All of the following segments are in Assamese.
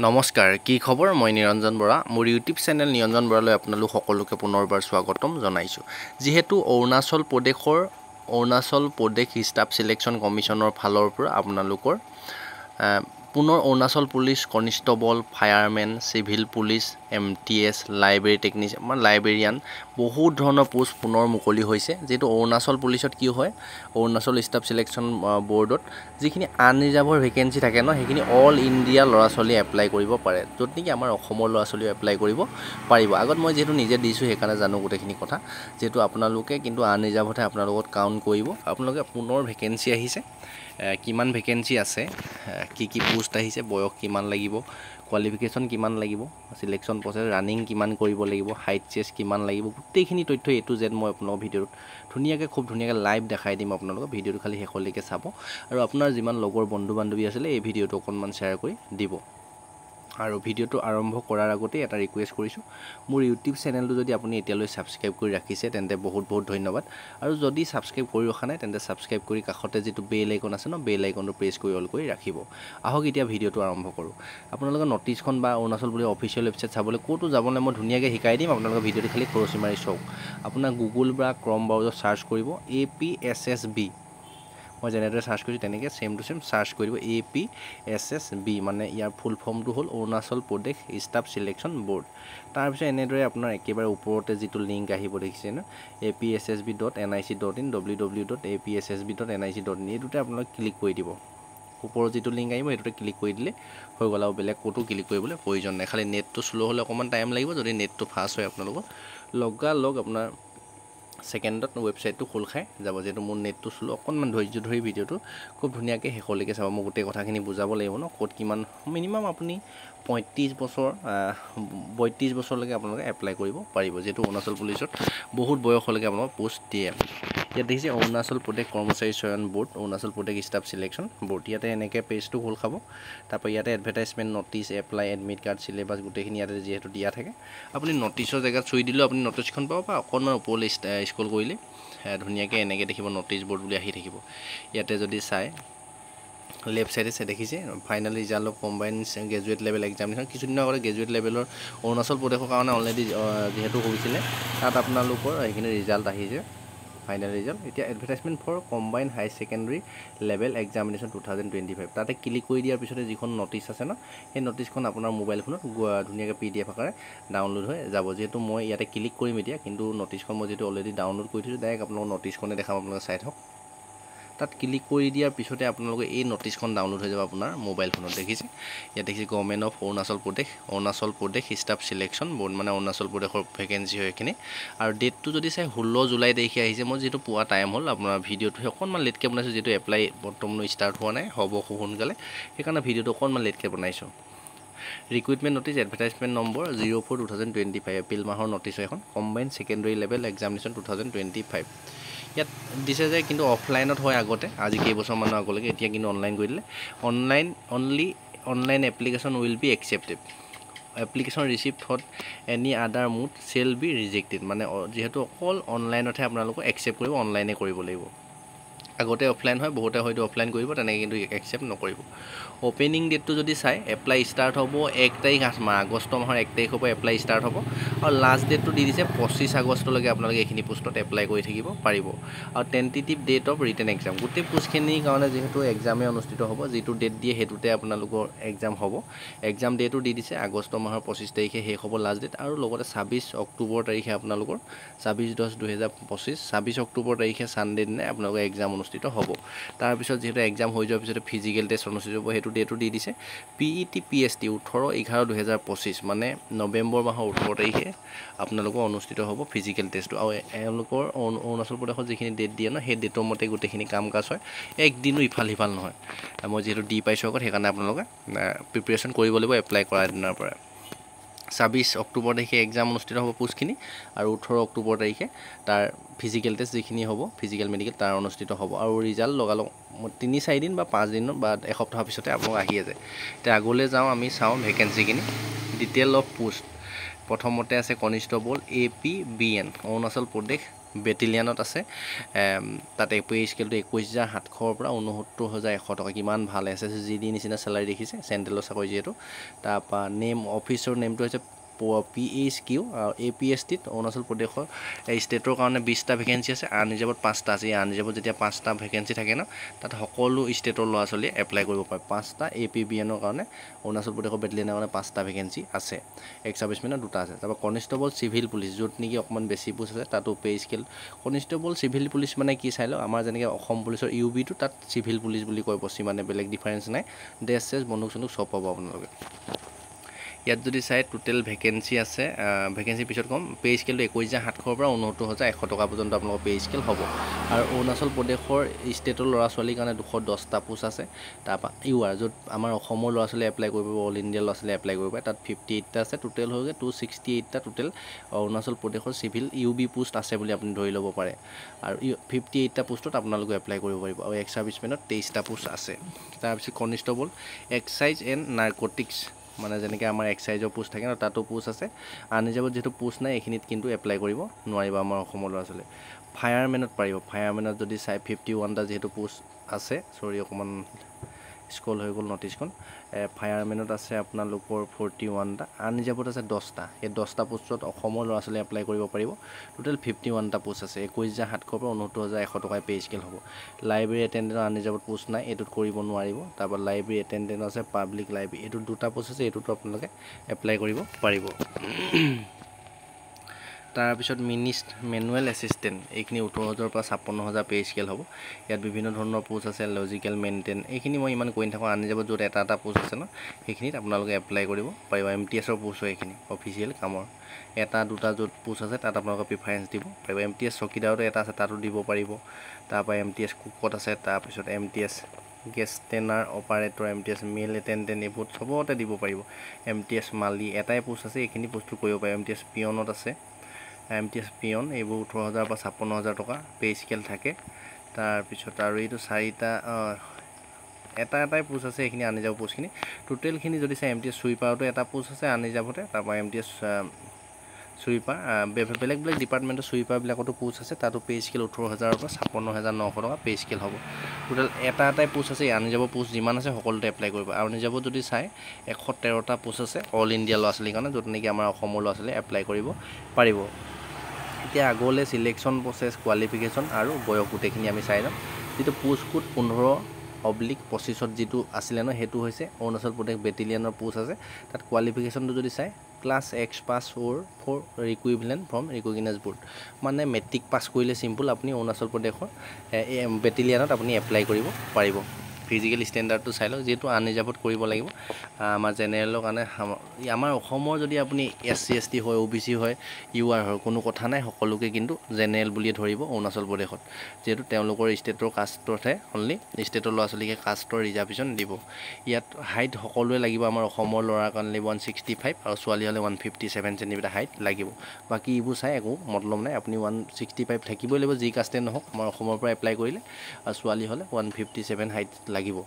নমস্কাৰ কি খবৰ মই নিৰঞ্জন বৰা মোৰ ইউটিউব চেনেল নিৰঞ্জন বৰালৈ আপোনালোক সকলোকে পুনৰবাৰ স্বাগতম জনাইছো যেহেতু অৰুণাচল প্ৰদেশ ষ্টাফ সিলেকশন কমিশনৰ ফালৰ পৰা আপোনালোকৰ পুনৰ Arunachal police constable firemen civil police MTS library technician মানে লাইব্ৰেৰিয়ান বহুত ধৰণৰ পোষ্ট পুনৰ মুকলি হৈছে যেটো অৰুণাচল পুলিচত কি হয় অৰুণাচল ষ্টাফ সিলেকশন বোৰ্ডত যিখিনি আনৰিজাৰ্ভৰ ভেকেন্সি থাকে ন সেইখিনি অল ইণ্ডিয়া ল'ৰা-ছোৱালী এপ্লাই কৰিব পাৰে য'ত নেকি আমাৰ অসমৰ ল'ৰা-ছোৱালীও এপ্লাই কৰিব পাৰিব আগত মই যেটো নিজে দিছো সেইকাৰণে জানো গোটেইখিনি কথা যেটো আপোনালোকে কিন্তু আনৰিজাৰ্ভতে আপোনালোকক কাউন্ট কৰিব আপোনালোকে পুনৰ ভেকেন্সি আহিছে কিমান ভেকেন্সি আছে কি পোষ্ট আহিছে বয়স কিমান লাগিব কোৱালিফিকেশন কিমান লাগিব সিলেকশন প্ৰসেস ৰানিং কিমান কৰিব লাগিব হাইট চেষ্ট কিমান লাগিব গোটেইখিনি তথ্য এ টু জেড মই আপোনাক ভিডিঅ'ত ধুনিয়াকে খুব ধুনিয়াকে লাইভ দেখাই দিম আপোনালোক ভিডিঅ'টো খালি হেকলৈকে চাব আৰু আপোনাৰ যিমান লগৰ বন্ধু বান্ধৱী আছে এই ভিডিঅ'টো অকনমান শেয়াৰ কৰি দিব আৰু ভিডিঅ'টো আৰম্ভ কৰাৰ আগতে এটা ৰিকুৱেষ্ট কৰিছো মোৰ ইউটিউব চেনেলটো যদি আপুনি এতিয়ালৈ সাবস্ক্ৰাইব কৰি ৰাখিছে তেন্তে বহুত ধন্যবাদ আৰু যদি সাবস্ক্ৰাইব কৰি ৰখা নাই তেন্তে সাবস্ক্ৰাইব কৰি কাষতে যেটো বেল আইকন আছে ন বেল আইকনটো প্ৰেছ কৰি অল কৰি ৰাখিব আহক এতিয়া ভিডিঅ'টো আৰম্ভ কৰো আপোনালোকে নটিছখন বা অৰুণাচল পুলিচৰ অফিচিয়েল ৱেবছাইট চাবলৈ কোটো যাবলৈ মই ধুনিয়াকে শিকাই দিম আপোনালোকে ভিডিঅ'টো খালি খৰচি মাৰি চাওক আপোনাৰ গুগল বা ক্ৰম ব্ৰাউজাৰ সাৰ্চ কৰিব APSSB মই জেনেৰেটৰ সাৰ্চ কৰি তেনেকে সেম টু সেম সাৰ্চ কৰিব APSSB মানে ইয়াৰ ফুল ফৰ্মটো হ'ল Arunachal Pradesh staff selection board তাৰ পিছত এনেদৰে আপোনাৰ একেবাৰে ওপৰতে যেটো লিংক আহিব দেখিছে ন apssb.nic.in www.apssb.nic.in এইটোতে আপোনালোক ক্লিক কৰি দিব ওপৰত যেটো লিংক আহিব এটোতে ক্লিক কৰি দিলে হৈ গলা বেলেগ কোটো ক্লিক কৰিবলৈ প্ৰয়োজন নাই খালি নেটটো স্লো হলে অকমান টাইম লাগিব যদি নেটটো ফাষ্ট হয় আপোনালোক লগ আপোনাৰ সেকেন্ডত ওয়েবসাইটটো খোল খাই যাব যেটো মোৰ নেটটো স্লো অকনমান ধৈৰ্য ধৰি ভিডিঅ'টো খুব ধুনিয়াকে হেকলৈকে চাব মই গোটেই কথাখিনি বুজাব লাগিব ন কোড কিমান মিনিমাম আপুনি 35 বছৰ 32 বছৰলৈকে আপোনালোকে এপ্লাই কৰিব পাৰিব যেটো অৰুণাচল পুলিচত বহুত বয়সলৈকে আপোনালোক পোষ্ট দিয়ে ইয়াত দেখিছে অৰুণাচল প্ৰদেশ কৰ্মচাৰী চয়ন board Arunachal Pradesh staff selection board ইয়াতে এনেকে পেজটো খোল খাব তাৰপৰ ইয়াতে advertisement notice apply admit card syllabus গোটেইখিনি ইয়াতে যেহেতু দিয়া থাকে আপুনি নটিচৰ জায়গা চুই দিলে আপুনি নটিচখন পাব বা অকনমান ওপৰলৈ স্ক্ৰল কৰিলে ধুনিয়াকে এনেকে দেখিব নটিচ বোৰ্ড বুলি আহি থাকিব ইয়াতে যদি চাই লেফট সাইডে সে দেখিছে final result of combined graduate level examination কিছুদিনৰ আগতে গ্ৰেজুৱেট লেভেলৰ অৰুণাচল প্ৰদেশৰ কাৰণে অলৰেডি যেহেতু হৈছিলে তাত আপোনালোকৰ এইখিনি ৰিজাল্ট আহিছে ফাইনাল ৰিজাল্ট এতিয়া advertisement for combined high secondary level examination 2025 তাতে ক্লিক কৰি দিয়াৰ পিছতে যিখন নটিচ আছে না এই নটিচখন আপোনাৰ মোবাইল ফোনত ধুনিয়াকে PDF আকাৰে ডাউনলোড হৈ যাব যেহেতু মই ইয়াতে ক্লিক কৰিম এতিয়া কিন্তু নটিচখন মই যেটো অলৰেডি ডাউনলোড কৰি থৈছো ডাইৰেক্ট আপোনালোক নটিচখনে দেখাম আপোনালোকে চাই থাকক তাত ক্লিক কৰি দিয়াৰ পিছতে আপোনালোকে এই নটিচখন ডাউনলোড হৈ যাব আপোনাৰ মোবাইল ফোনত দেখিছে ইয়াত দেখিছে government of Arunachal Pradesh staff selection board মানে অৰুণাচল প্ৰদেশৰ ভেকেন্সি হয় এখিনি আৰু ডেটটো যদি চাই 16 জুলাই তাৰিখে আহিছে মই যেটো পুৱা টাইম হ'ল আপোনাৰ ভিডিঅ'টো অকনমান লেটকে বনাইছো যেটো এপ্লাই বৰ্তমান ষ্টাৰ্ট হোৱা নাই হ'ব খুব সোনকালে সেইকাৰণে ভিডিঅ'টো অকনমান লেটকে বনাইছো recruitment notice advertisement number 04/2025 April মাহৰ নটিচ এখন কম্বাইন্ড সেকেন্ডাৰী লেভেল এক্সামিনেশন 2025 ইয়াত দিছে যে কিন্তু অফলাইনত হয় আগতে আজি কেইবছৰ মান আগলৈকে এতিয়া কিন্তু অনলাইন কৰি দিলে online application will be accepted application received hot any other mode shall be rejected মানে যেহেতু অকল অনলাইনতহে আপোনালোক একসেপ্ট কৰিব অনলাইনে কৰিব লাগিব আগতে অফলাইন হয় বহুতে হয়তো অফলাইন কৰিব তেনেকৈ কিন্তু একসেপ্ট নকৰিব ওপেনিং ডেটটো যদি চাই এপ্লাই ষ্টাৰ্ট হ'ব 1 তাৰিখ আগষ্ট মাহৰ 1 তাৰিখৰ পৰা এপ্লাই ষ্টাৰ্ট হ'ব আৰু লাষ্ট ডেটটো দি দিছে 25 আগষ্টলৈকে আপোনালোকে এইখিনি পোষ্টত এপ্লাই কৰি থাকিব পাৰিব আৰু tentative date of written exam গোটেই পোষ্টখিনিৰ কাৰণে যেহেতু এক্সামে অনুষ্ঠিত হ'ব যেটো ডেট দিয়ে হেতুতে আপোনালোকৰ এক্সাম হ'ব এক্সাম ডেটটো দি দিছে আগষ্ট মাহৰ 25 তাৰিখে শেষ হ'ব লাষ্ট ডেট আৰু লগতে 26 অক্টোবৰ তাৰিখে আপোনালোকৰ 26/10/2025 26 অক্টোবৰ তাৰিখে সানডে দিনে আপোনালোকৰ এক্সাম অনুষ্ঠিত হ'ব তাৰ পিছত যেহেতু এক্সাম হৈ যোৱাৰ পিছত ফিজিক্যাল টেষ্ট অনুষ্ঠিত হ'ব হেতু ডেটটো দি দিছে PET PST 18/11/2025 মানে নৱেম্বৰ মাহৰ 18 তাৰিখে আপোনালোকৰ অনুষ্ঠিত হ'ব ফিজিক্যাল টেষ্ট আৰু এওঁলোকৰ অৰুণাচল প্ৰদেশত যিখিনি ডেট দিয়ে ন সেই ডেটৰ মতে গোটেইখিনি কাম কাজ হয় একদিনো ইফাল সিফাল নহয় মই যেহেতু দি পাইছো আগত সেইকাৰণে আপোনালোকে প্ৰিপাৰেচন কৰিব লাগিব এপ্লাই কৰা দিনৰ পৰা 26 অক্টোবৰ তাৰিখে এক্সাম অনুষ্ঠিত হ'ব পোষ্টখিনি আৰু 18 অক্টোবৰ তাৰিখে তাৰ ফিজিক্যাল টেষ্ট যিখিনি হ'ব ফিজিক্যাল মেডিকেল তাৰ অনুষ্ঠিত হ'ব আৰু ৰিজাল্ট লগালগ 3-4 দিন বা 5 দিন বা এসপ্তাহৰ পিছতে আপোনালোক আহি আছে তে আগলৈ যাওঁ আমি চাওঁ ভেকেন্সিখিনি ডিটেইল অফ পোষ্ট প্ৰথমতে আছে কনষ্টেবল APBN অৰুণাচল প্ৰদেশ বেটেলিয়ানত আছে তাতে পে স্কেলটো 21,700 পৰা 69,100 টকা কিমান ভাল SSGD নিচিনা চেলাৰী দেখিছে চেণ্ট্ৰেলৰ চাকৰি যিহেতু তাৰপৰা নেম অফিচৰ নেমটো হৈছে PHQ APSTত অৰুণাচল প্ৰদেশৰ ষ্টেটৰ কাৰণে 20টা ভেকেঞ্চি আছে আনৰিজাৰ্ভত 5টা আছে আনৰিজাৰ্ভত যেতিয়া 5টা ভেকেঞ্চি থাকে ন তাত সকলো ষ্টেটৰ ল'ৰা ছোৱালীয়ে এপ্লাই কৰিব পাৰে 5টা APBNৰ কাৰণে অৰুণাচল প্ৰদেশৰ বেটেলিয়ানৰ কাৰণে 5টা ভেকেঞ্চি আছে এক্স সাৰ্ভিচমেনৰ 2টা আছে তাৰপৰা কনষ্টেবল চিভিল পুলিচ য'ত নেকি অকণমান বেছি পোষ্ট আছে তাতো pay scale constable civil police মানে কি চাই লওক আমাৰ যেনেকৈ অসম পুলিচৰ UBটো তাত চিভিল পুলিচ বুলি কয় পশ্চিমানে বেলেগ ডিফাৰেঞ্চ নাই ড্ৰেছ চেছ বন্দুক চন্দুক চব পাব আপোনালোকে ইয়াত যদি চাই টোটেল ভেকেঞ্চি আছে ভেকেঞ্চি পিছত কম পে স্কেলটো 21,700 পৰা 69,100 টকা পৰ্যন্ত আপোনালোকৰ পে স্কেল হ'ব আৰু অৰুণাচল প্ৰদেশৰ ষ্টেটৰ ল'ৰা ছোৱালীৰ কাৰণে 210টা পোষ্ট আছে তাৰপৰা UR য'ত আমাৰ অসমৰ ল'ৰা ছোৱালী এপ্লাই কৰিব অল ইণ্ডিয়া ল'ৰা ছোৱালী এপ্লাই কৰিব পাৰে তাত 58টা আছে টোটেল হৈ গ'ল 268টা টোটেল অৰুণাচল প্ৰদেশৰ চিভিল UB পোষ্ট আছে বুলি আপুনি ধৰি ল'ব পাৰে আৰু 58টা পোষ্টত আপোনালোকে এপ্লাই কৰিব পাৰিব আৰু এক্স সাৰ্ভিচমেনত 23টা পোষ্ট আছে তাৰপিছত কনষ্টেবল এক্সাইজ এণ্ড নাৰ্কটিক্স মানে যেনেকৈ আমাৰ এক্সাইজৰ পোষ্ট থাকে ন তাতো পোষ্ট আছে আনৰিজাৰ্ভত যিহেতু পোষ্ট নাই এইখিনিত কিন্তু এপ্লাই কৰিব নোৱাৰিব আমাৰ অসমৰ ল'ৰা ছোৱালী ফায়াৰমেনত পাৰিব ফায়াৰমেনত যদি চাই 51টা যিহেতু পোষ্ট আছে চৰি অকণমান স্ক্ৰল হৈ গ'ল নটিছখন ফায়াৰমেনত আছে আপোনালোকৰ 41টা আনৰিজাৰ্ভত আছে 10টা এই 10টা পোষ্টত অসমৰ ল'ৰা ছোৱালী এপ্লাই কৰিব পাৰিব টোটেল 51টা পোষ্ট আছে 21,700 পৰা 69,100 টকা পে স্কেল হ'ব লাইব্ৰেৰী এটেণ্ডেণ্টৰ আনৰিজাৰ্ভত পোষ্ট নাই এইটোত কৰিব নোৱাৰিব তাৰপৰা লাইব্ৰেৰী এটেণ্ডেণ্ট আছে পাব্লিক লাইব্ৰেৰী এইটোত 2টা পোষ্ট আছে এইটোতো আপোনালোকে এপ্লাই কৰিব পাৰিব তাৰপিছত মেনুৱেল এছিষ্টেণ্ট এইখিনি 18,000 পৰা 56,000 পে স্কেল হ'ব ইয়াত বিভিন্ন ধৰণৰ পোষ্ট আছে লজিকেল মেইনটেইন এইখিনি মই ইমান কৈ নাথাকোঁ আনৰিজাৰ্ভত য'ত এটা পোষ্ট আছে ন সেইখিনিত আপোনালোকে এপ্লাই কৰিব পাৰিব MTSৰ পোষ্ট হয় এইখিনি অফিচিয়েল কামৰ এটা দুটা য'ত পোষ্ট আছে তাত আপোনালোকে প্ৰিফাৰেঞ্চ দিব পাৰিব MTS চকীদাৰতো এটা আছে তাতো দিব পাৰিব তাৰপৰা MTS কুকত আছে তাৰপিছত MTS গেছ টেনাৰ অপাৰেটৰ MTS মেল এটেণ্ডেণ্ট এইবোৰ চবতে দিব পাৰিব MTS মালি এটাই পোষ্ট আছে এইখিনি পোষ্টটো কৰিব পাৰিব MTS পিয়নত আছে MTS পিয়ন এইবোৰ 18,000 পৰা 56,000 টকা পে স্কেল থাকে তাৰপিছত আৰু এইটো 4টা এটাই পোষ্ট আছে এইখিনি আনৰিজাৰ্ভ পোষ্টখিনি টোটেলখিনি যদি চাই MTS চুইপাৰতো এটা পোষ্ট আছে আনৰিজাৰ্ভতে তাৰপৰা MTS চুইপাৰ বেলেগ বেলেগ ডিপাৰ্টমেণ্টৰ চুইপাৰবিলাকতো পোষ্ট আছে তাতো পে স্কেল 18,000 পৰা 56,900 টকা পে স্কেল হ'ব টোটেল এটাই পোষ্ট আছে আনৰিজাৰ্ভ পোষ্ট যিমান আছে সকলোতে এপ্লাই কৰিব আনৰিজাৰ্ভত যদি চাই 113টা পোষ্ট আছে অল ইণ্ডিয়া ল'ৰা ছোৱালীৰ কাৰণে য'ত নেকি আমাৰ অসমৰ ল'ৰা ছোৱালীয়ে এপ্লাই কৰিব পাৰিব এতিয়া আগলৈ চিলেকশ্যন প্ৰচেছ কোৱালিফিকেশ্যন আৰু বয়স গোটেইখিনি আমি চাই যাম যিটো পোষ্ট কোড 15/25ত যিটো আছিলে ন সেইটো হৈছে অৰুণাচল প্ৰদেশ বেটেলিয়ানৰ পোষ্ট আছে তাত কোৱালিফিকেশ্যনটো যদি চাই class X pass for equivalent from recognise board মানে মেট্ৰিক পাছ কৰিলে চিম্পল আপুনি অৰুণাচল প্ৰদেশৰ বেটেলিয়ানত আপুনি এপ্লাই কৰিব পাৰিব ফিজিকেল ষ্টেণ্ডাৰ্ডটো চাই লওক যিহেতু আনৰিজাৰ্ভত কৰিব লাগিব আমাৰ জেনেৰেলৰ কাৰণে আমাৰ অসমৰ যদি আপুনি SC ST হয় OBC হয় UR হয় কোনো কথা নাই সকলোকে কিন্তু জেনেৰেল বুলিয়ে ধৰিব অৰুণাচল প্ৰদেশত যিহেতু তেওঁলোকৰ ষ্টেটৰ কাষ্টতহে অনলি ষ্টেটৰ ল'ৰা ছোৱালীকে কাষ্টৰ ৰিজাৰ্ভেশ্যন দিব ইয়াত হাইট সকলোৱে লাগিব আমাৰ অসমৰ ল'ৰাৰ কাৰণে 165 আৰু ছোৱালী হ'লে 157 চেণ্টিমিটাৰ হাইট লাগিব বাকী এইবোৰ চাই একো মতলব নাই আপুনি 165 থাকিবই লাগিব যি কাষ্টে নহওক আমাৰ অসমৰ পৰা এপ্লাই কৰিলে আৰু ছোৱালী হ'লে 157 হাইট লাগিব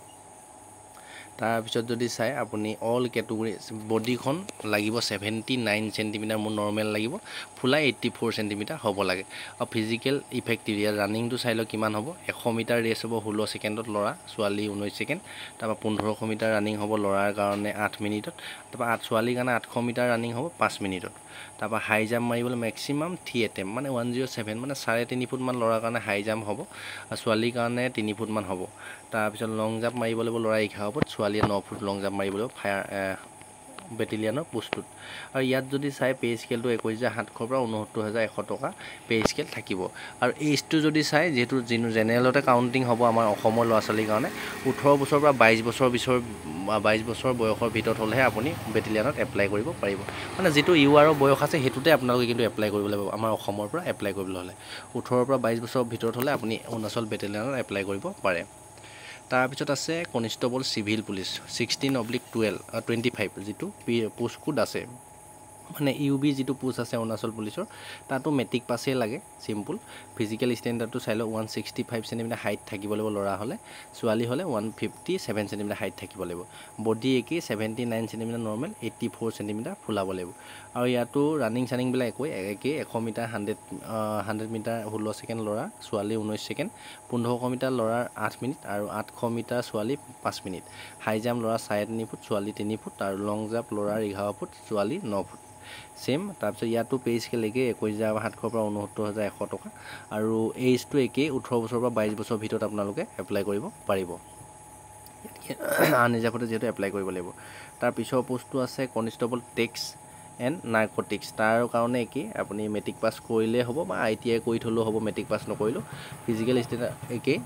তাৰপিছত যদি চাই আপুনি অল কেটেগৰী বডিখন লাগিব 79 চেণ্টিমিটাৰ মোৰ নৰ্মেল লাগিব ফুলাই 84 চেণ্টিমিটাৰ হ'ব লাগে আৰু ফিজিকেল ইফেক্টিভ ইয়াৰ ৰানিংটো চাই লওক কিমান হ'ব 100 মিটাৰ ৰেচ হ'ব 16 ছেকেণ্ডত ল'ৰা ছোৱালী 19 ছেকেণ্ড তাৰপৰা 1500 মিটাৰ ৰানিং হ'ব ল'ৰাৰ কাৰণে 8 মিনিটত তাৰপৰা ছোৱালীৰ কাৰণে 800 মিটাৰ ৰানিং হ'ব 5 মিনিটত তাৰপৰা হাই জাম্প মাৰিবলৈ মেক্সিমাম 3 এটেম্প মানে 107 মানে 3.5 ফুটমান ল'ৰাৰ কাৰণে হাই জাম্প হ'ব আৰু ছোৱালীৰ কাৰণে 3 ফুটমান হ'ব তাৰপিছত লং জাম্প মাৰিব লাগিব ল'ৰা 11 ফুট ছোৱালীয়ে 9 ফুট লং জাম্প মাৰিব লাগিব ফায়াৰ বেটেলিয়ানৰ পোষ্টটোত আৰু ইয়াত যদি চাই পে স্কেলটো 21,700 পৰা 69,100 টকা পে স্কেল থাকিব আৰু এইজটো যদি চাই যিহেতু জেনেৰেলতে কাউণ্টিং হ'ব আমাৰ অসমৰ ল'ৰা ছোৱালীৰ কাৰণে 18 বছৰ পৰা 22 বছৰ বয়সৰ ভিতৰত হ'লেহে আপুনি বেটেলিয়ানত এপ্লাই কৰিব পাৰিব মানে যিটো URৰ বয়স আছে সেইটোতে আপোনালোকে কিন্তু এপ্লাই কৰিব লাগিব আমাৰ অসমৰ পৰা এপ্লাই কৰিবলৈ হ'লে 18 পৰা 22 বছৰৰ ভিতৰত হ'লে আপুনি অৰুণাচল বেটেলিয়ানত এপ্লাই কৰিব পাৰে তাৰপিছত আছে কনষ্টেবল চিভিল পুলিচ 16/25 যিটো পোষ্ট কোড আছে মানে ইউবি যিটো পোষ্ট আছে অৰুণাচল পুলিচৰ তাতো মেট্ৰিক পাছেই লাগে চিম্পুল ফিজিকেল ষ্টেণ্ডাৰ্ডটো চাই লওক 165 সেণ্টিমিটাৰ হাইট থাকিব লাগিব ল'ৰা হ'লে ছোৱালী হ'লে 157 সেণ্টিমিটাৰ হাইট থাকিব লাগিব বডি একেই 79 সেণ্টিমিটাৰ নৰ্মেল 84 সেণ্টিমিটাৰ ফুলাব লাগিব আৰু ইয়াতো ৰানিং চানিংবিলাক একেই 100 মিটাৰ 100 মিটাৰ 16 ছেকেণ্ড ল'ৰা ছোৱালী 19 ছেকেণ্ড 1500 মিটাৰ ল'ৰাৰ 8 মিনিট আৰু 800 মিটাৰ ছোৱালী 5 মিনিট হাই জাম্প ল'ৰা 3.5 ফুট ছোৱালী 3 ফুট আৰু লং জাম্প ল'ৰাৰ 11 ফুট ছোৱালী 9 ফুট সেম তাৰপিছত ইয়াতো পে স্কেল একেই 21700 পৰা 69100 টকা আৰু এইজটো একেই 18 বছৰৰ পৰা 22 বছৰৰ ভিতৰত আপোনালোকে এপ্লাই কৰিব পাৰিব আনৰিজাৰ্ভতে যিহেতু এপ্লাই কৰিব লাগিব তাৰ পিছৰ পোষ্টটো আছে কনষ্টেবল টেক্স এণ্ড নাৰ্কটিক্স তাৰ কাৰণে একেই আপুনি মেট্ৰিক পাছ কৰিলেই হ'ব বা ITI কৰি থ'লেও হ'ব মেট্ৰিক পাছ নকৰিলেও ফিজিকেল ষ্টেণ্ডাৰ্ড একেই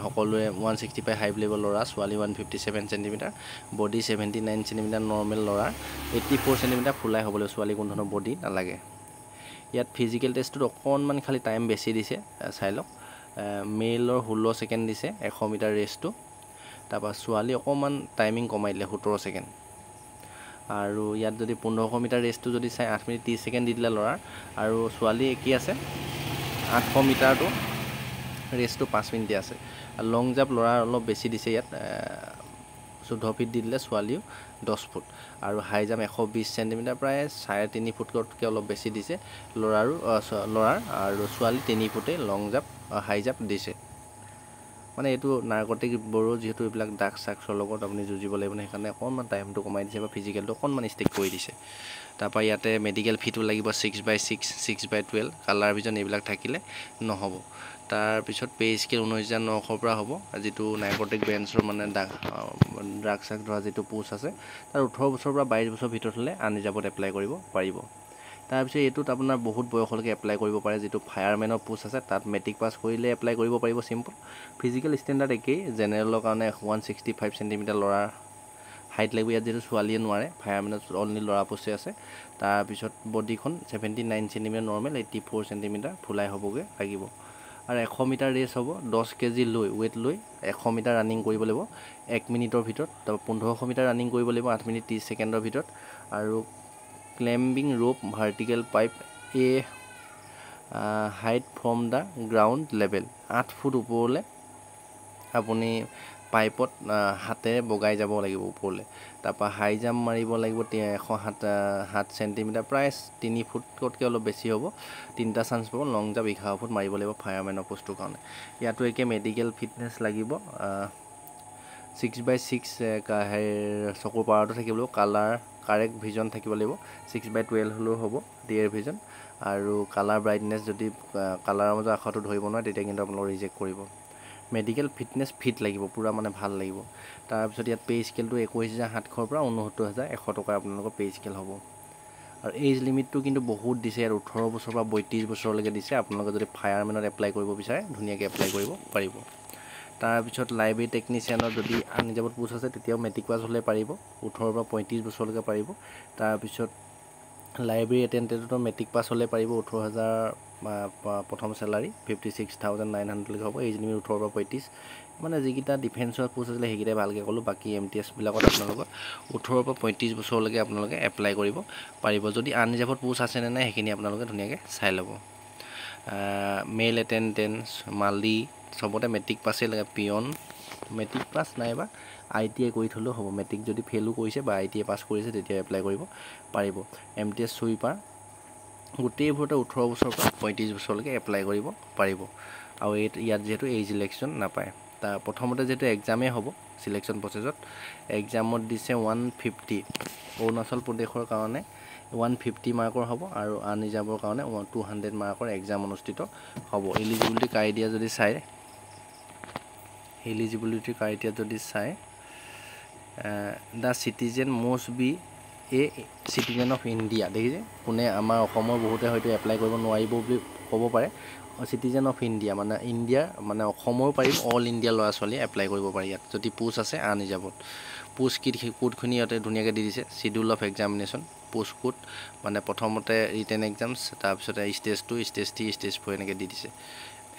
সকলোৱে 165 হাই লেভেল ল'ৰা ছোৱালী 157 সেণ্টিমিটাৰ বডি 79 সেণ্টিমিটাৰ নৰ্মেল ল'ৰা 84 সেণ্টিমিটাৰ ফুলাই হ'ব লাগিব ছোৱালী কোনো ধৰণৰ বডি নালাগে ইয়াত ফিজিকেল টেষ্টটোত অকণমান খালি টাইম বেছি দিছে চাই লওক মেলৰ 16 ছেকেণ্ড দিছে 100 মিটাৰ ৰেচটো তাৰপৰা ছোৱালী অকণমান টাইমিং কমাই দিলে 17 ছেকেণ্ড আৰু ইয়াত যদি 1500 মিটাৰ ৰেচটো যদি চাই 8 মিনিট 30 ছেকেণ্ড দি দিলে ল'ৰাৰ আৰু ছোৱালী একেই আছে 800 মিটাৰটো ৰেচটো 5 মিনিটে আছে আৰু লং জাম্প ল'ৰাৰ অলপ বেছি দিছে ইয়াত 14 ফিট দি দিলে ছোৱালীও 10 ফুট আৰু হাই জাম্প 120 সেণ্টিমিটাৰ প্ৰায় 3.5 ফুটতকৈ অলপ বেছি দিছে ল'ৰাৰ আৰু ছোৱালী 3 ফুটে লং জাম্প হাই জাম্প দিছে মানে এইটো নাৰ্কটিক বড়ো যিহেতু এইবিলাক ডাক চাক্সৰ লগত আপুনি যুঁজিব লাগিব সেইকাৰণে অকণমান টাইমটো কমাই দিছে বা ফিজিকেলটো অকণমান ষ্টিক কৰি দিছে তাৰপৰা ইয়াতে মেডিকেল ফিটো লাগিব 6/6 6/12 কালাৰ ভিজন এইবিলাক থাকিলে নহ'ব তাৰপিছত পে স্কেল 19900 পৰা হ'ব যিটো নাৰ্কটিক বেঞ্চৰ মানে ড্ৰাগ চাক ধৰা যিটো পোষ্ট আছে তাৰ 18 বছৰৰ পৰা 22 বছৰৰ ভিতৰত হ'লে আনৰিজাৰ্ভত এপ্লাই কৰিব পাৰিব তাৰপিছত এইটোত আপোনাৰ বহুত বয়সলৈকে এপ্লাই কৰিব পাৰে যিটো ফায়াৰমেনৰ পোষ্ট আছে তাত মেট্ৰিক পাছ কৰিলে এপ্লাই কৰিব পাৰিব চিম্পল ফিজিকেল ষ্টেণ্ডাৰ্ড একেই জেনেৰেলৰ কাৰণে 165 সেণ্টিমিটাৰ ল'ৰাৰ হাইট লাগিব ইয়াত যিহেতু ছোৱালীয়ে নোৱাৰে ফায়াৰমেনত অনলি ল'ৰা পোষ্টে আছে তাৰপিছত বডিখন 79 সেণ্টিমিটাৰ নৰ্মেল 84 সেণ্টিমিটাৰ ফুলাই হ'বগৈ লাগিব আৰু 100 মিটাৰ ৰেচ হ'ব 10 কেজি ৱেইট লৈ 100 মিটাৰ ৰানিং কৰিব লাগিব 1 মিনিটৰ ভিতৰত তাৰপৰা 1500 মিটাৰ ৰানিং কৰিব লাগিব 8 মিনিট 30 ছেকেণ্ডৰ ভিতৰত আৰু climbing rope vertical pipe height from the ground level 8 foot ওপৰলৈ আপুনি পাইপত হাতেৰে বগাই যাব লাগিব ওপৰলৈ তাৰপৰা হাই জাম্প মাৰিব লাগিব 107 সেণ্টিমিটাৰ প্ৰায় 3 ফুটতকৈ অলপ বেছি হ'ব 3টা চান্স পাব লং জাম্প 11 ফুট মাৰিব লাগিব ফায়াৰমেনৰ পোষ্টটোৰ কাৰণে ইয়াতো একে মেডিকেল ফিটনেছ লাগিব 6/6 চকুৰ পাৱাৰটো থাকিব লাগিব কালাৰ কাৰেক্ট ভিজন থাকিব লাগিব 6/12 হ'লেও হ'ব ডিয়াৰ ভিজন আৰু কালাৰ ব্ৰাইটনেছ যদি কালাৰৰ মাজৰ আখৰটো ধৰিব নোৱাৰে তেতিয়া কিন্তু আপোনালোক ৰিজেক্ট কৰিব মেডিকেল ফিটনেছ ফিট লাগিব পুৰা মানে ভাল লাগিব তাৰপিছত ইয়াত পে স্কেলটো 21700 পৰা 69100 টকা আপোনালোকৰ পে স্কেল হ'ব আৰু এজ লিমিটটো কিন্তু বহুত দিছে ইয়াত 18 বছৰৰ পৰা 32 বছৰলৈকে দিছে আপোনালোকে যদি ফায়াৰমেনত এপ্লাই কৰিব বিচাৰে ধুনীয়াকৈ এপ্লাই কৰিব পাৰিব তাৰপিছত লাইব্ৰেৰী টেকনিচিয়ানৰ যদি আনৰিজাৰ্ভত পোষ্ট আছে তেতিয়াও মেট্ৰিক পাছ হ'লে পাৰিব 18 পৰা 35 বছৰলৈকে পাৰিব তাৰপিছত লাইব্ৰেৰী এটেণ্ডেণ্টৰ মেট্ৰিক পাছ হ'লে পাৰিব 18000 প্ৰথম চেলাৰী 56,900 হ'ব এজ লিমিট 18 পৰা 35 মানে যিকেইটা ডিফেন্সৰ পোষ্ট আছিলে সেইকেইটাই ভালকৈ ক'লোঁ বাকী MTS বিলাকত আপোনালোকৰ 18 পৰা 35 বছৰলৈকে আপোনালোকে এপ্লাই কৰিব পাৰিব যদি আনৰিজাৰ্ভত পোষ্ট আছে নে নাই সেইখিনি আপোনালোকে ধুনীয়াকৈ চাই ল'ব মেল এটেণ্ডেণ্ট মালি চবতে মেট্ৰিক পাছেই লাগে পিয়ন মেট্ৰিক পাছ নাইবা ITI কৰি থ'লেও হ'ব মেট্ৰিক যদি ফেইলো কৰিছে বা ITI পাছ কৰিছে তেতিয়া এপ্লাই কৰিব পাৰিব MTS চুইপাৰ গোটেইবোৰতে 18 বছৰৰ পৰা 35 বছৰলৈকে এপ্লাই কৰিব পাৰিব আৰু ইয়াত যিহেতু এইজ ইলেকশ্যন নাপায় তাৰ প্ৰথমতে যিহেতু এক্সামেই হ'ব চিলেকশ্যন প্ৰচেছত এক্সামত দিছে 150 অৰুণাচল প্ৰদেশৰ কাৰণে 150 মাৰ্কৰ হ'ব আৰু আনৰিজাৰ্ভৰ কাৰণে 200 মাৰ্কৰ এক্সাম অনুষ্ঠিত হ'ব এলিজিবিলিটি ক্ৰাইটেৰিয়া যদি চাই the citizen must be a citizen of India দেখিছে কোনে আমাৰ অসমৰ বহুতে হয়তো এপ্লাই কৰিব নোৱাৰিব বুলি ক'ব পাৰে চিটিজেন অফ ইণ্ডিয়া মানে ইণ্ডিয়াৰ মানে অসমৰো পাৰিব অল ইণ্ডিয়া ল'ৰা ছোৱালীয়ে এপ্লাই কৰিব পাৰি ইয়াত যদি পোষ্ট আছে আনৰিজাৰ্ভত পোষ্ট কোডখিনি ইয়াতে ধুনীয়াকৈ দি দিছে schedule of examination post code মানে প্ৰথমতে ৰিটেন এক্সামছ তাৰপিছতে ষ্টেজ 2 ষ্টেজ 3 ষ্টেজ 4 এনেকৈ দি দিছে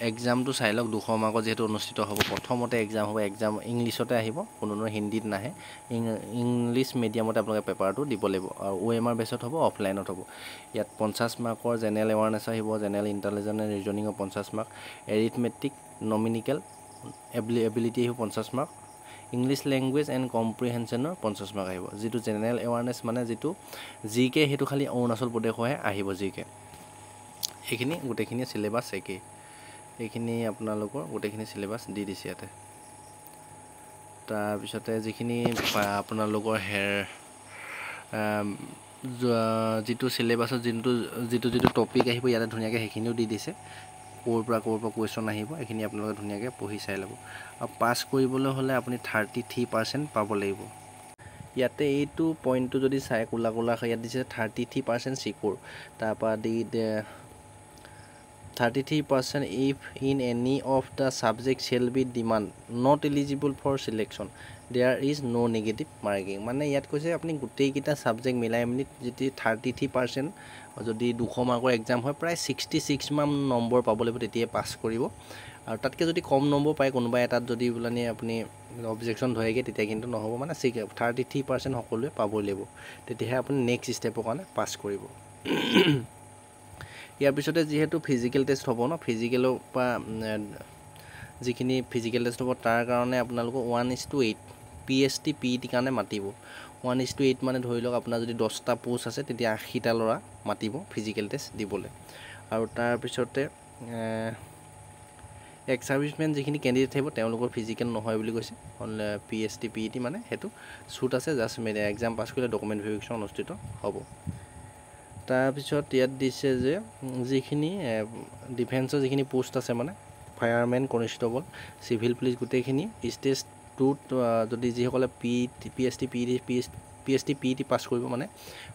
এক্সামটো চাই লওক 200 মাৰ্কৰ যেহেতু অনুষ্ঠিত হ'ব প্ৰথমতে এক্সাম হ'ব এক্সাম ইংলিছতে আহিব কোনো হিন্দীত নাহে ইংলিছ মিডিয়ামতে আপোনালোকে পেপাৰটো দিব লাগিব আৰু OMR বেছত হ'ব অফলাইনত হ'ব ইয়াত 50 মাৰ্কৰ জেনেৰেল এৱাৰনেছ আহিব জেনেৰেল ইণ্টেলিজেন্স এণ্ড ৰিজনিঙৰ 50 মাৰ্ক এৰিথমেটিক নমিনিকেল এবিলিটি আহিব 50 মাৰ্ক ইংলিছ লেংগুৱেজ এণ্ড কম্প্ৰিহেনশ্যনৰ 50 মাৰ্ক আহিব যিটো জেনেৰেল এৱাৰনেছ মানে যিটো জিকে সেইটো খালি অৰুণাচল প্ৰদেশহে আহিব জিকে এইখিনি গোটেইখিনি সিলেবাস একেই এইখিনি আপোনালোকৰ গোটেইখিনি সিলেবাস দি দিছে ইয়াতে তাৰপিছতে যিখিনি আপোনালোকৰ যিটো সিলেবাসৰ যিটো টপিক আহিব ইয়াতে ধুনীয়াকৈ সেইখিনিও দি দিছে ক'ৰ পৰা কুৱেশ্যন আহিব এইখিনি আপোনালোকে ধুনীয়াকৈ পঢ়ি চাই ল'ব আৰু পাছ কৰিবলৈ হ'লে আপুনি 33% পাব লাগিব ইয়াতে এইটো পইণ্টটো যদি চাই কোলা ইয়াত দিছে 33% চিকিউৰ তাৰপৰা দি 33% if in any of the subject shall be demand not eligible for selection there is no negative marking মানে ইয়াত কৈছে আপুনি গোটেইকেইটা সাবজেক্ট মিলাই মিলি যদি 33% যদি 200 মাৰ্কৰ এক্সাম হয় প্ৰায় 66 মান নম্বৰ পাব লাগিব তেতিয়া পাছ কৰিব আৰু তাতকৈ যদি কম নম্বৰ পায় কোনোবা এটাত যদি বোলানি আপুনি অবজেকশ্যন ধৰেগে তেতিয়া কিন্তু নহ'ব মানে 33% সকলোৱে পাব লাগিব তেতিয়াহে আপুনি নেক্সট ষ্টেপৰ কাৰণে পাছ কৰিব ইয়াৰ পিছতে যেহেতু ফিজিক্যাল টেষ্ট হ'ব ন ফিজিক্যালৰ পৰা যিখিনি ফিজিক্যাল টেষ্ট হ'ব তাৰ কাৰণে আপোনালোকক 1:8 PST PET কাৰণে মাতিব 1:8 মানে ধৰি লওক আপোনাৰ যদি 10টা পোষ্ট আছে তেতিয়া 80টা ল'ৰা মাতিব ফিজিক্যাল টেষ্ট দিবলৈ আৰু তাৰ পিছতে এক্স সাৰ্ভিসমেন যিখিনি ক্যান্ডিডেট থাকিব তেওঁলোকৰ ফিজিক্যাল নহয় বুলি কৈছে PST PET মানে হেতু শুট আছে জাস্ট এক্সাম পাছ কৰিলে ডকুমেন্ট ভেৰিফিকেশ্যন অনুষ্ঠিত হ'ব তাৰপিছত ইয়াত দিছে যে যিখিনি ডিফেন্সৰ যিখিনি পোষ্ট আছে মানে ফায়াৰমেন কনষ্টেবল সিভিল পুলিশ গোটেইখিনি ষ্টেজ 2 যদি যিসকলে PST PET পাছ কৰিব মানে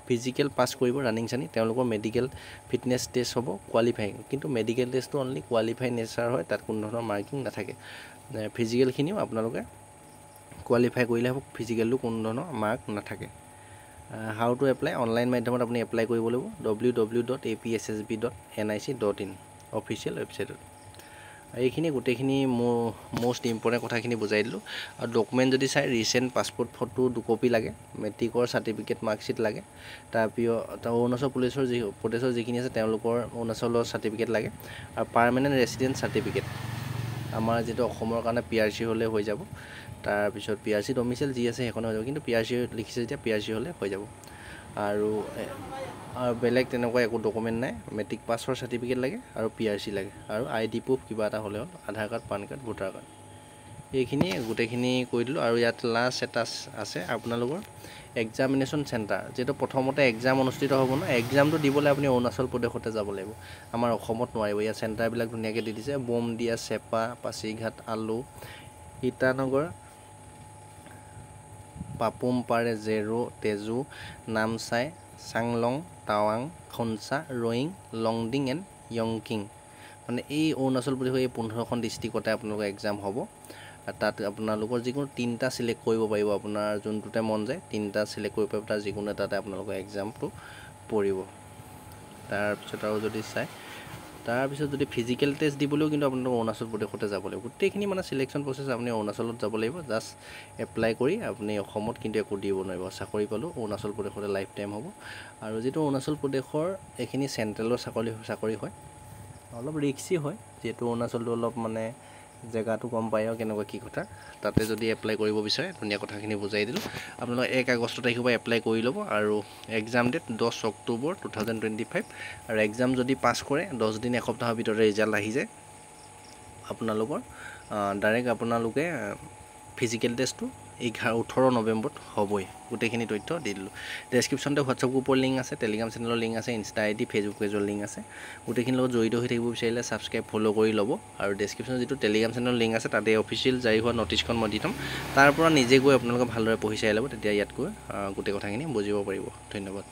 ফিজিক্যাল পাছ কৰিব ৰানিং চানি তেওঁলোকৰ মেডিকেল ফিটনেছ টেষ্ট হ'ব কোৱালিফাই কিন্তু মেডিকেল টেষ্টটো অনলি কোৱালিফাই নেচাৰ হয় তাত কোনো ধৰণৰ মাৰ্কিং নাথাকে ফিজিক্যালখিনিও আপোনালোকে কোৱালিফাই কৰিলে হ'ব ফিজিক্যালটো কোনো ধৰণৰ মাৰ্ক নাথাকে how to apply অনলাইন মাধ্যমত আপুনি এপ্লাই কৰিব লাগিব www.apssb.nic.in অফিচিয়েল ৱেবছাইটত এইখিনি গোটেইখিনি মোষ্ট ইম্পৰ্টেণ্ট কথাখিনি বুজাই দিলোঁ আৰু ডকুমেণ্ট যদি চাই ৰিচেণ্ট পাছপোৰ্ট ফটো 2 কপি লাগে মেট্ৰিকৰ চাৰ্টিফিকেট মাৰ্কশ্বিট লাগে তাৰপিছত অৰুণাচল প্ৰদেশৰ যিখিনি আছে তেওঁলোকৰ অৰুণাচলৰ চাৰ্টিফিকেট লাগে আৰু পাৰ্মানেণ্ট ৰেচিডেণ্ট চাৰ্টিফিকেট আমাৰ যেটো অসমৰ কাৰণে PRC হ'লে হৈ যাব তাৰপিছত PRC ডমিসাইল যি আছে সেইখন হৈ যাব কিন্তু PRC লিখিছে যেতিয়া PRC হ'লে হৈ যাব আৰু বেলেগ তেনেকুৱা একো ডকুমেণ্ট নাই মেট্ৰিক পাছৰ চাৰ্টিফিকেট লাগে আৰু PRC লাগে আৰু ID প্ৰুফ কিবা এটা হ'লে Aadhaar card PAN card voter card এইখিনি গোটেইখিনি কৈ দিলোঁ আৰু ইয়াত লাষ্ট এটা আছে আপোনালোকৰ এক্সামিনেশ্যন চেণ্টাৰ যেটো প্ৰথমতে এক্সাম অনুষ্ঠিত হ'ব না এক্সামটো দিবলৈ আপুনি অৰুণাচল প্ৰদেশতে যাব লাগিব আমাৰ অসমত নোৱাৰিব ইয়াত চেণ্টাৰবিলাক ধুনীয়াকৈ দি দিছে বোমডিয়া চেপা পাছিঘাট আলু ইটানগৰ পাপুমপাৰে জেৰো তেজু নামচাই চাংলং টাৱাং খনসা ৰয়িং লংডিং এণ্ড য়ংকিং মানে এই অৰুণাচল প্ৰদেশৰ এই 15খন ডিষ্ট্ৰিক্টতে আপোনালোকৰ এক্সাম হ'ব তাত আপোনালোকৰ যিকোনো 3টা সিলেক্ট কৰিব পাৰিব আপোনাৰ যোনটোতে মন যায় 3টা সিলেক্ট কৰিব পাৰিব তাৰ যিকোনো এটাতে আপোনালোকৰ এক্সামটো পৰিব তাৰপিছত আৰু যদি চাই তাৰপিছত যদি ফিজিক্যাল টেষ্ট দিবলৈও কিন্তু আপোনালোক অৰুণাচল প্ৰদেশতে যাব লাগিব গোটেইখিনি মানে সিলেকশ্যন প্ৰসেছ আপুনি অৰুণাচলত যাব লাগিব জাস্ট এপ্লাই কৰি আপুনি অসমত কিন্তু একো দিব নোৱাৰিব চাকৰি পালো অৰুণাচল প্ৰদেশতে লাইফ টাইম হ'ব আৰু যেটো অৰুণাচল প্ৰদেশৰ এখিনি চেন্ট্ৰেলৰ চাকৰি হয় অলপ ৰিস্কি হয় যেটো অৰুণাচলটো অলপ মানে জেগাটো কম পায় আৰু কেনেকুৱা কি কথা তাতে যদি এপ্লাই কৰিব বিচাৰে ধুনীয়া কথাখিনি বুজাই দিলোঁ আপোনালোক 1 আগষ্ট তাৰিখৰ পৰা এপ্লাই কৰি ল'ব আৰু এক্সাম ডেট 10 অক্টোবৰ 2025 আৰু এক্সাম যদি পাছ কৰে 10 দিন এসপ্তাহৰ ভিতৰত ৰিজাল্ট আহি যায় আপোনালোকৰ ডাইৰেক্ট আপোনালোকে ফিজিক্যাল টেষ্টটো 18 নৱেম্বৰত হ'বই গোটেইখিনি তথ্য দি দিলোঁ ডেছক্ৰিপশ্যনতে হোৱাটছআপ গ্ৰুপৰ লিংক আছে টেলিগ্ৰাম চেনেলৰ লিংক আছে ইনষ্টা ID ফেচবুক পেজৰ লিংক আছে গোটেইখিনি লগত জড়িত হৈ থাকিব বিচাৰিলে সাবস্ক্ৰাইব ফলো কৰি ল'ব আৰু ডেছক্ৰিপশ্যনত যিটো টেলিগ্ৰাম চেনেলৰ লিংক আছে তাতে অফিচিয়েল জাৰি হোৱা নটিছখন মই দি থম তাৰ পৰা নিজে গৈ আপোনালোকে ভালদৰে পঢ়ি চাই ল'ব তেতিয়া ইয়াত গৈ গোটেই কথাখিনি বুজিব পাৰিব ধন্যবাদ